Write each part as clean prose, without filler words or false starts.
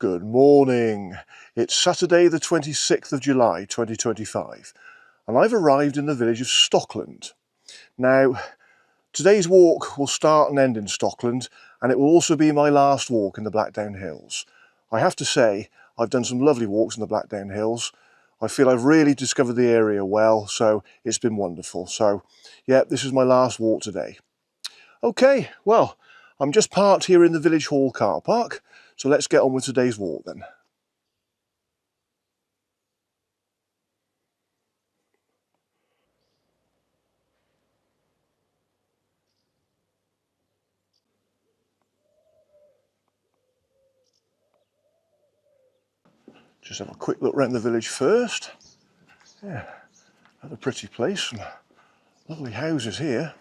Good morning. It's Saturday the 26th of July 2025 and I've arrived in the village of Stockland. Now, today's walk will start and end in Stockland and it will also be my last walk in the Blackdown Hills. I have to say, I've done some lovely walks in the Blackdown Hills. I feel I've really discovered the area well, so it's been wonderful. So, yeah, this is my last walk today. Okay, well, I'm just parked here in the village hall car park, so let's get on with today's walk then. Just have a quick look around the village first. Yeah, another pretty place, some lovely houses here.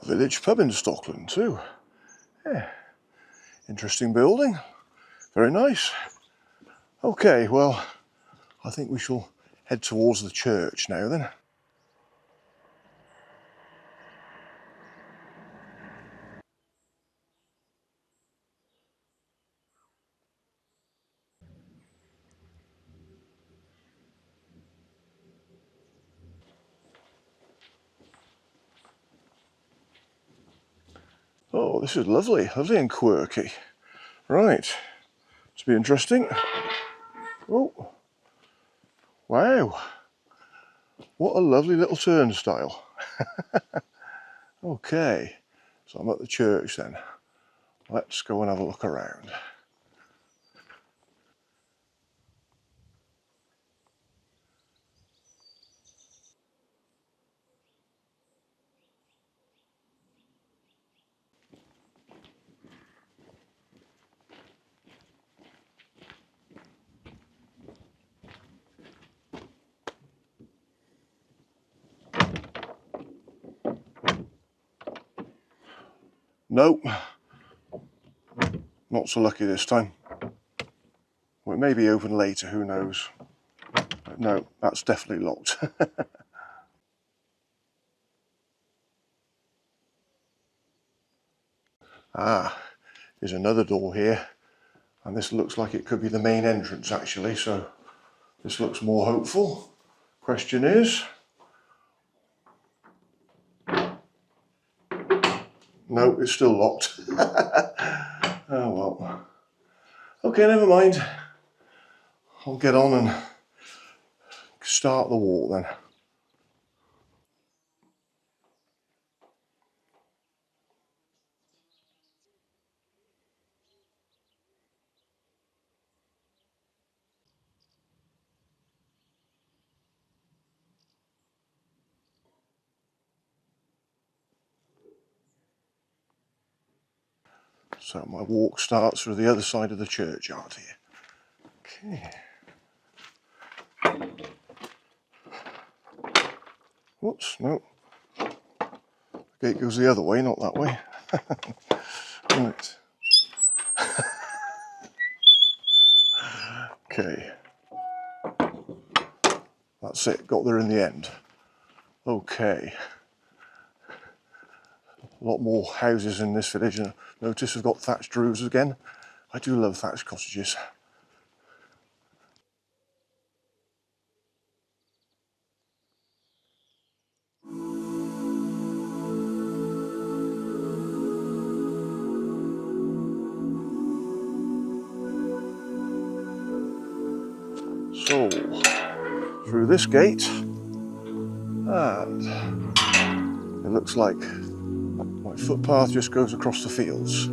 The village pub in Stockland too. Yeah, interesting building, very nice. Okay, well, I think we shall head towards the church now then. Oh, this is lovely, lovely and quirky. Right, this will be interesting. Oh, wow, what a lovely little turnstile. Okay, so I'm at the church then. Let's go and have a look around. Nope, not so lucky this time. Well, it may be open later, who knows. But no, that's definitely locked. Ah, there's another door here. And this looks like it could be the main entrance actually, so this looks more hopeful. Question is... No, it's still locked. Oh well. Okay, never mind. I'll get on and start the walk then. So my walk starts through the other side of the churchyard here. Okay. Whoops, no. The gate goes the other way, not that way. Right. Okay. That's it, got there in the end. Okay. A lot more houses in this village, and notice we've got thatched roofs again. I do love thatched cottages. So, through this gate, and it looks like my footpath just goes across the fields.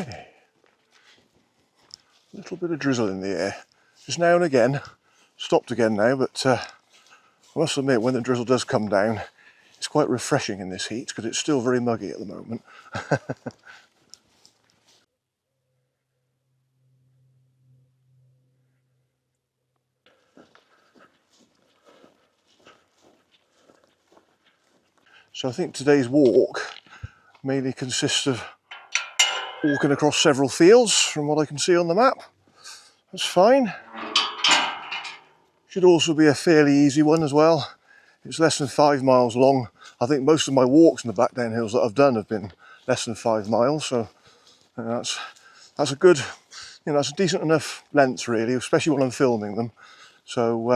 Okay. A little bit of drizzle in the air, just now and again. Stopped again now, but I must admit when the drizzle does come down, it's quite refreshing in this heat because it's still very muggy at the moment. So I think today's walk mainly consists of walking across several fields from what I can see on the map. That's fine. Should also be a fairly easy one as well. It's less than 5 miles long. I think most of my walks in the Blackdown Hills that I've done have been less than 5 miles, so that's a good, that's a decent enough length really, especially when I'm filming them. So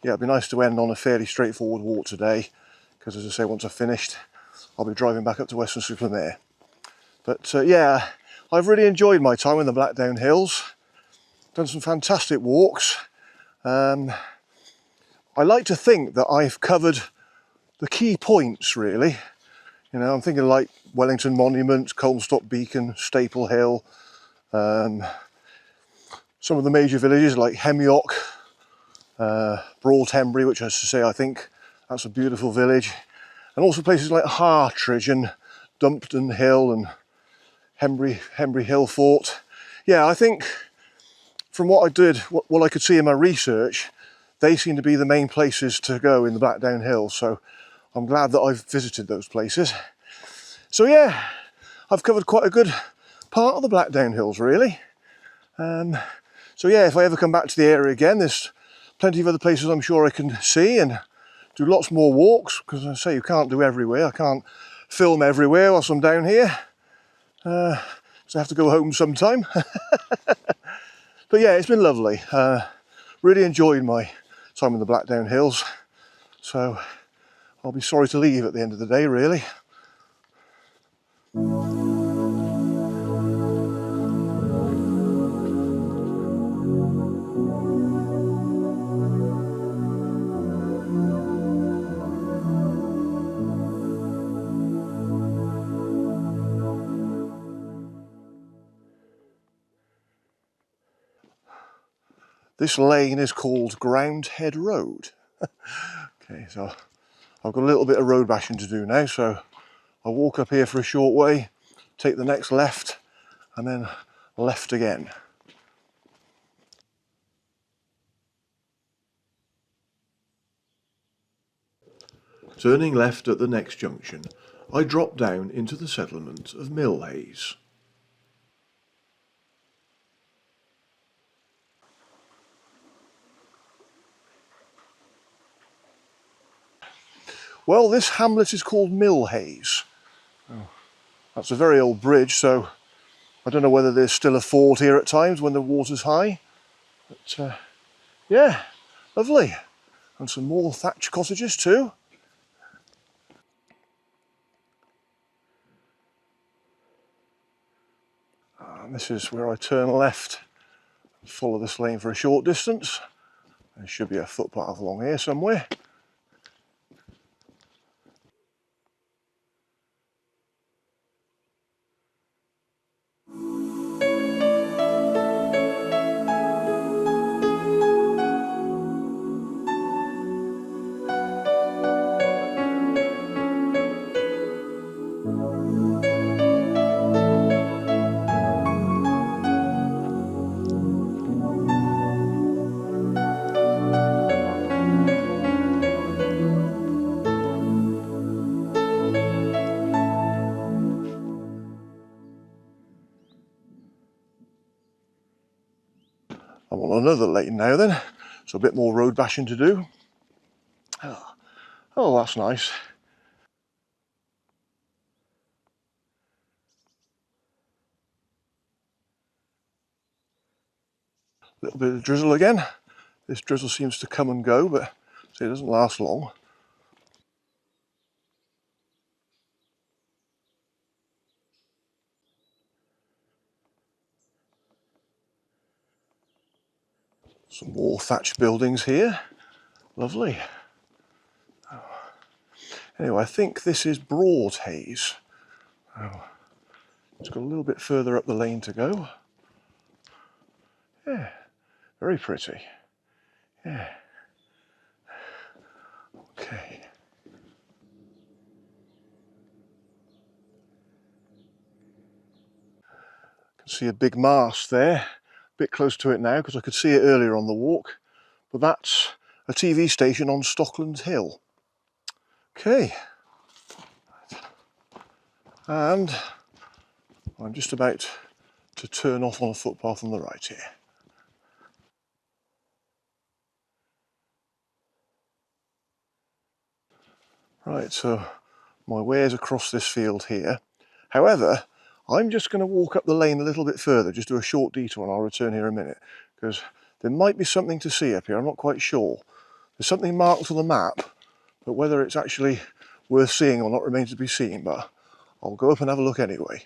yeah, it'd be nice to end on a fairly straightforward walk today, because as I say, once I've finished, I'll be driving back up to Weston-super-Mare. But yeah, I've really enjoyed my time in the Blackdown Hills. Done some fantastic walks. I like to think that I've covered the key points really. I'm thinking like Wellington Monument, Colmstock Beacon, Staple Hill, some of the major villages like Hemyock, Broadhembury, which as I say, I think that's a beautiful village. And also places like Hartridge and Dumpton Hill and Hembury Hill Fort. Yeah, I think from what I did, what I could see in my research, they seem to be the main places to go in the Blackdown Hills. So I'm glad that I've visited those places. So yeah, I've covered quite a good part of the Blackdown Hills really. So yeah, if I ever come back to the area again, there's plenty of other places I'm sure I can see and do lots more walks, because as I say, you can't do everywhere. I can't film everywhere whilst I'm down here. So I have to go home sometime. But yeah, it's been lovely. Really enjoyed my time in the Blackdown Hills. So I'll be sorry to leave at the end of the day, really. This lane is called Groundhead Road. Okay, so I've got a little bit of road bashing to do now, so I'll walk up here for a short way, take the next left, and then left again. Turning left at the next junction, I drop down into the settlement of Milhayes. Well, this hamlet is called Milhayes. Oh, that's a very old bridge, so I don't know whether there's still a ford here at times when the water's high. But yeah, lovely. And some more thatched cottages too. And this is where I turn left and follow this lane for a short distance. There should be a footpath along here somewhere. I'm on another lane now then, so a bit more road bashing to do. Oh, that's nice. A little bit of drizzle again. This drizzle seems to come and go, but see, it doesn't last long. Some more thatched buildings here. Lovely. Anyway, I think this is Broadhayes. Oh, It's got a little bit further up the lane to go. Yeah, very pretty. Yeah. Okay. Can see a big mast there. A bit close to it now because I could see it earlier on the walk. But that's a TV station on Stockland Hill. Okay. And I'm just about to turn off on a footpath on the right here. Right, so my way is across this field here. However, I'm just going to walk up the lane a little bit further, just do a short detour, and I'll return here in a minute, because there might be something to see up here. I'm not quite sure. There's something marked on the map, but whether it's actually worth seeing or not remains to be seen, but I'll go up and have a look anyway.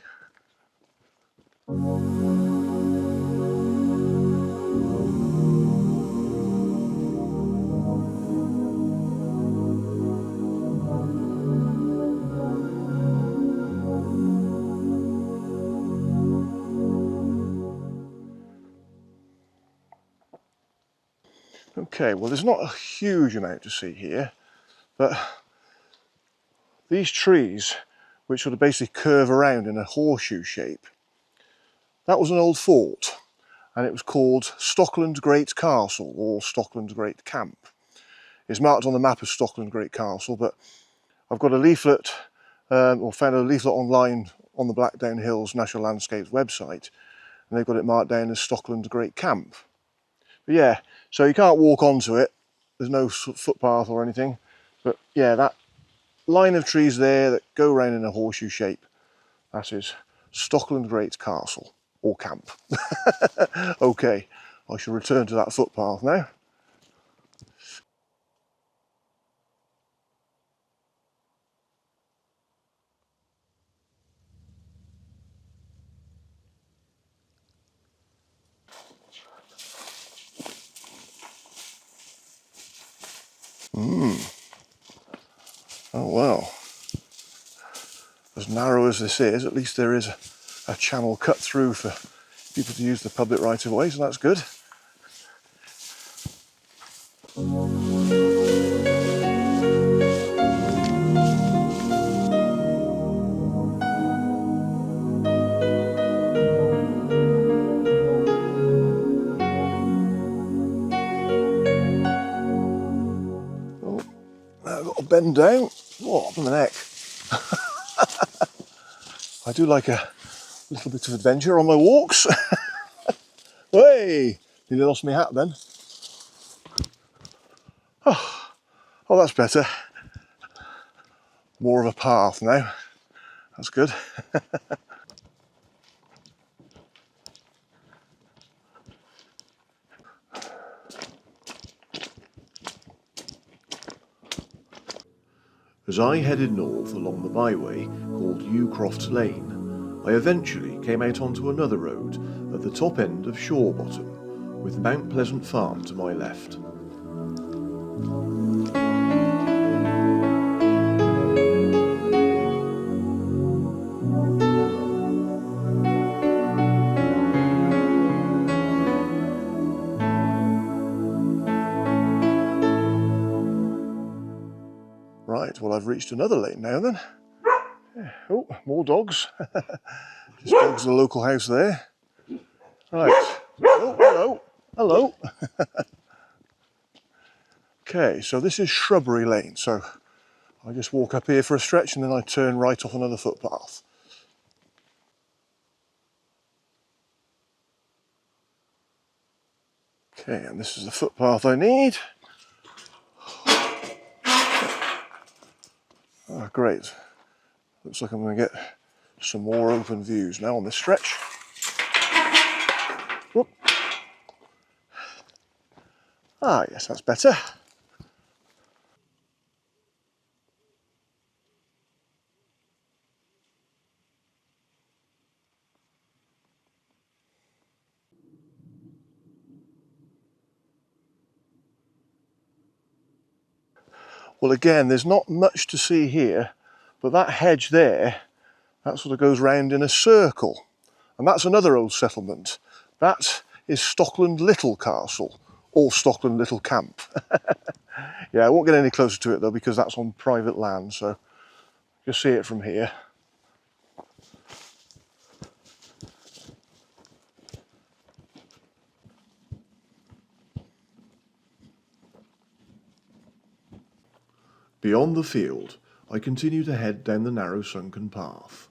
Okay, well there's not a huge amount to see here, but these trees, which sort of basically curve around in a horseshoe shape, that was an old fort, and it was called Stockland Great Castle, or Stockland Great Camp. It's marked on the map as Stockland Great Castle, but I've got a leaflet, or found a leaflet online on the Blackdown Hills National Landscape website, and they've got it marked down as Stockland Great Camp. But yeah, so you can't walk onto it, there's no footpath or anything, but yeah, that line of trees there that go around in a horseshoe shape, that is Stockland Great Castle, or camp. Okay, I shall return to that footpath now. Oh well, as narrow as this is, at least there is a channel cut through for people to use the public right of way, so that's good. Oh, now I've got to bend down. Oh, up on the neck. I do like a little bit of adventure on my walks. Hey, nearly lost my hat then. Oh, that's better. More of a path now. That's good. As I headed north along the byway called Yewcroft Lane, I eventually came out onto another road at the top end of Shorebottom, with Mount Pleasant Farm to my left. Right, well I've reached another lane now then. Yeah. Oh, more dogs. Just dogs at the local house there. Right. Oh, hello. Hello. Okay, so this is Shrubbery Lane, so I just walk up here for a stretch and then I turn right off another footpath. Okay, and this is the footpath I need. Ah, great. Looks like I'm going to get some more open views now on this stretch. Whoop. Ah, yes, that's better. Well, again, there's not much to see here, but that hedge there, That sort of goes round in a circle. And that's another old settlement. That is Stockland Little Castle, or Stockland Little Camp. Yeah, I won't get any closer to it though because that's on private land, so you'll see it from here. Beyond the field, I continue to head down the narrow sunken path.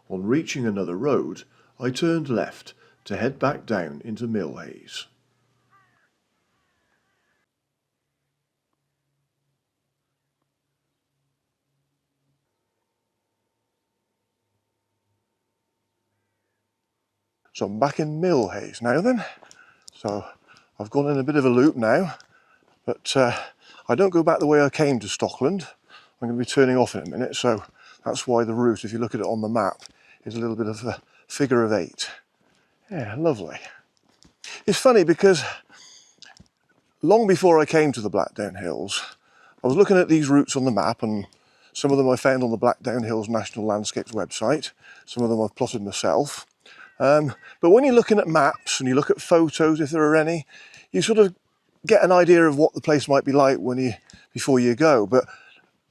On reaching another road, I turned left to head back down into Milhayes. So I'm back in Milhayes now then. So I've gone in a bit of a loop now, but I don't go back the way I came to Stockland. I'm going to be turning off in a minute, so that's why the route, if you look at it on the map, is a little bit of a figure of 8. Yeah, lovely. It's funny because long before I came to the Blackdown Hills, I was looking at these routes on the map, and some of them I found on the Blackdown Hills National Landscape's website. Some of them I've plotted myself. But when you're looking at maps and you look at photos, if there are any, you sort of get an idea of what the place might be like before you go. But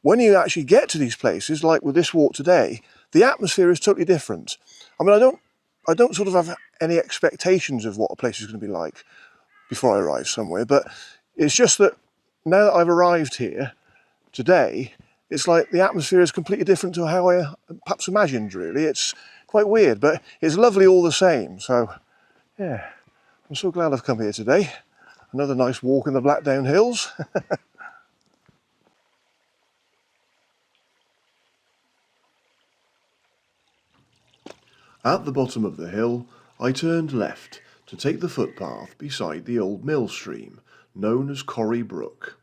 when you actually get to these places, like with this walk today, the atmosphere is totally different. I mean, I don't sort of have any expectations of what a place is going to be like before I arrive somewhere, but it's just that now that I've arrived here today, it's like the atmosphere is completely different to how I perhaps imagined, really. It's quite weird, but it's lovely all the same. So, yeah, I'm so glad I've come here today. Another nice walk in the Blackdown Hills. At the bottom of the hill, I turned left to take the footpath beside the old mill stream, known as Corrie Brook.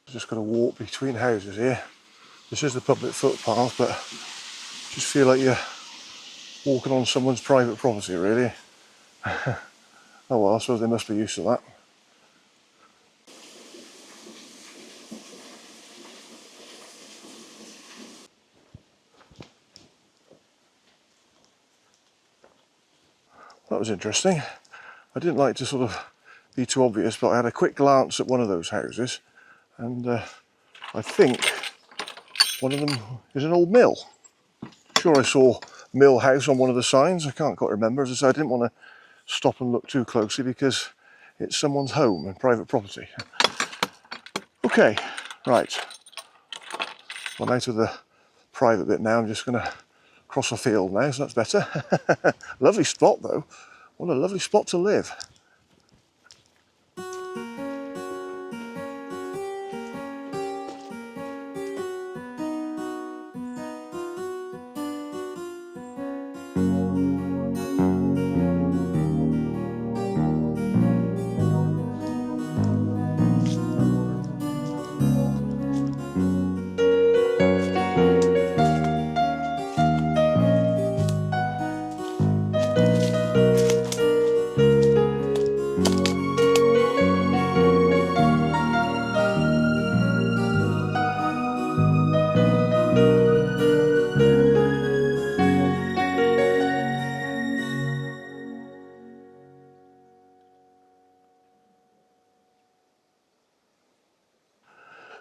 Just got to walk between houses here. This is the public footpath, but just feel like you're walking on someone's private property, really. Oh well, I suppose they must be used to that. That was interesting. I didn't like to sort of be too obvious, but I had a quick glance at one of those houses, and I think one of them is an old mill. Sure, I saw Mill House on one of the signs. I can't quite remember. As I said, I didn't want to stop and look too closely because it's someone's home and private property. Okay, right. I'm out of the private bit now. I'm just going to cross a field now, so that's better. Lovely spot though. What a lovely spot to live.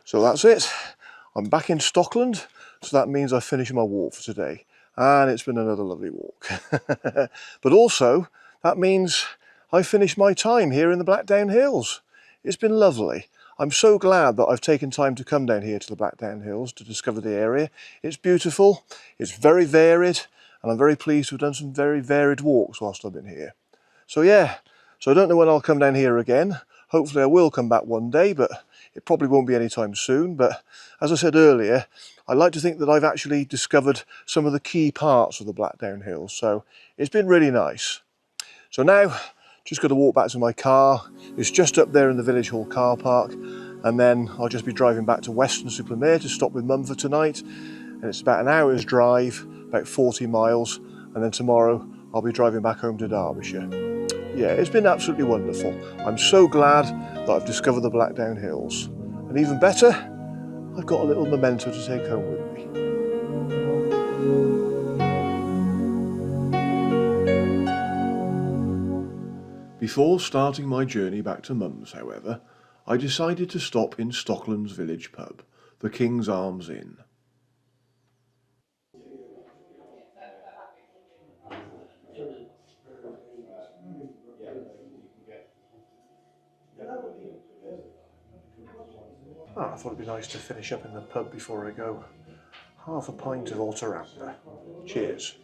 So that's it. I'm back in Stockland, so that means I've finished my walk for today. And it's been another lovely walk. But also, that means I finished my time here in the Blackdown Hills. It's been lovely. I'm so glad that I've taken time to come down here to the Blackdown Hills to discover the area. It's beautiful, it's very varied, and I'm very pleased to have done some very varied walks whilst I've been here. So yeah, so I don't know when I'll come down here again. Hopefully I will come back one day, but It probably won't be anytime soon, but as I said earlier, I like to think that I've actually discovered some of the key parts of the Blackdown Hills, so it's been really nice. So now, just got to walk back to my car. It's just up there in the Village Hall car park, and then I'll just be driving back to Weston-super-Mare to stop with Mum for tonight. And it's about an hour's drive, about 40 miles, and then tomorrow I'll be driving back home to Derbyshire. Yeah, it's been absolutely wonderful. I'm so glad that I've discovered the Blackdown Hills. And even better, I've got a little memento to take home with me. Before starting my journey back to Mum's, however, I decided to stop in Stockland's village pub, the King's Arms Inn. I thought it'd be nice to finish up in the pub before I go. Half a pint of Autoranda. Cheers.